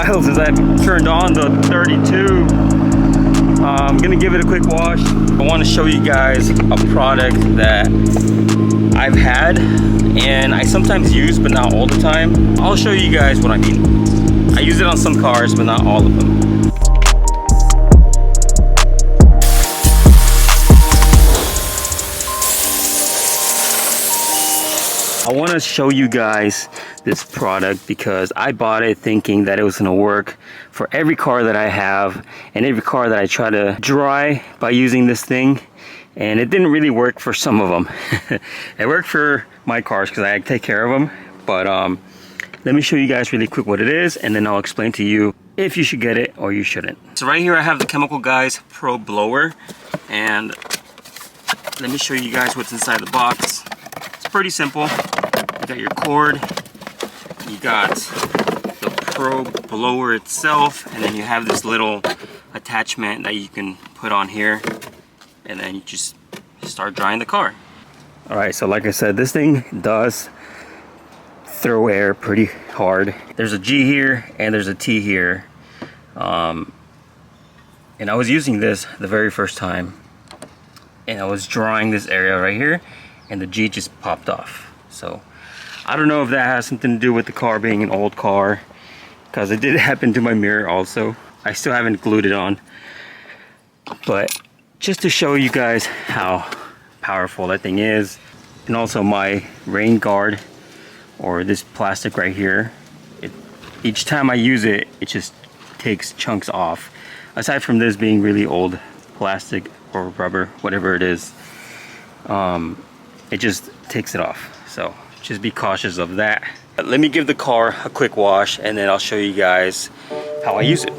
while since I've turned on the 32. I'm gonna give it a quick wash. I want to show you guys a product that I've had and I sometimes use, but not all the time. I'll show you guys what I mean. I use it on some cars, but not all of them. I want to show you guys this product because I bought it thinking that it was going to work for every car that I have and every car that I try to dry by using this thing, and it didn't really work for some of them. It worked for my cars because I take care of them, but let me show you guys really quick what it is, and then I'll explain to you if you should get it or you shouldn't. So right here I have the Chemical Guys Pro Blower, and let me show you guys what's inside the box. It's pretty simple. You got your cord, you got the Pro Blower itself, and then you have this little attachment that you can put on here, and then you just start drying the car. Alright, so like I said, this thing does throw air pretty hard. There's a G here and there's a T here, and I was using this the very first time, and I was drawing this area right here, and the G just popped off. So I don't know if that has something to do with the car being an old car, because it did happen to my mirror also. I still haven't glued it on, but just to show you guys how powerful that thing is. And also my rain guard, or this plastic right here, each time I use it, it just takes chunks off. Aside from this being really old plastic or rubber, whatever it is, it just takes it off. So just be cautious of that. Let me give the car a quick wash, and then I'll show you guys how I use it.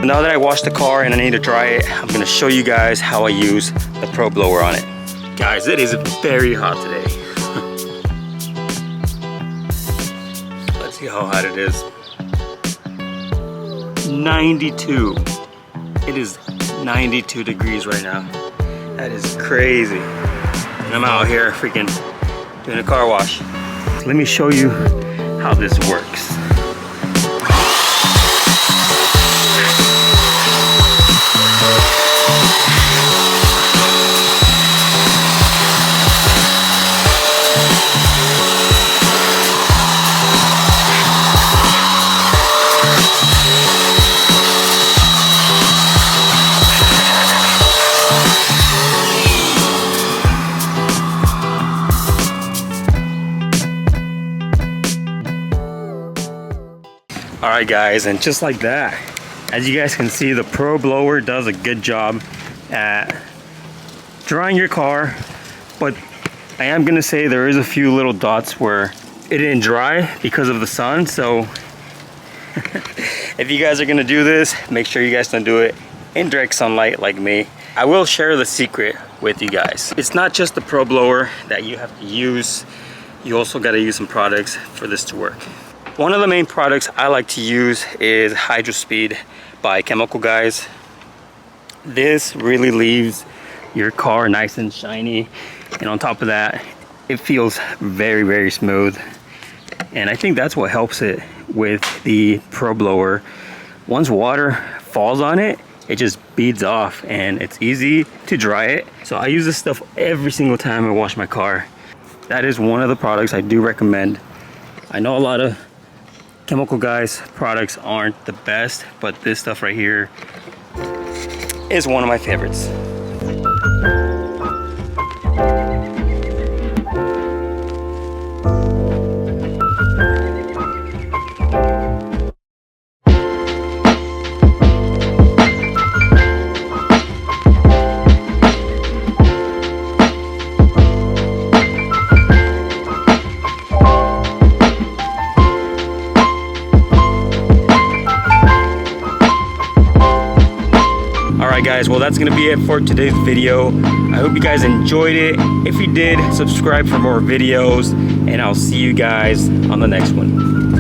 Now that I washed the car and I need to dry it, I'm gonna show you guys how I use the Pro Blower on it. Guys, it is very hot today. Let's see how hot it is. 92. It is 92 degrees right now. That is crazy. And I'm out here freaking doing a car wash. Let me show you how this works. Alright guys, and just like that, as you guys can see, the Pro Blower does a good job at drying your car, but I am gonna say there is a few little dots where it didn't dry because of the sun. So if you guys are gonna do this, make sure you guys don't do it in direct sunlight like me. I will share the secret with you guys. It's not just the Pro Blower that you have to use, you also gotta use some products for this to work. One of the main products I like to use is Hydro Speed by Chemical Guys. This really leaves your car nice and shiny, and on top of that, it feels very, very smooth. And I think that's what helps it with the Pro Blower. Once water falls on it, it just beads off and it's easy to dry it. So I use this stuff every single time I wash my car. That is one of the products I do recommend. I know a lot of Chemical Guys products aren't the best, but this stuff right here is one of my favorites. Alright guys, well that's gonna be it for today's video. I hope you guys enjoyed it. If you did, subscribe for more videos, and I'll see you guys on the next one.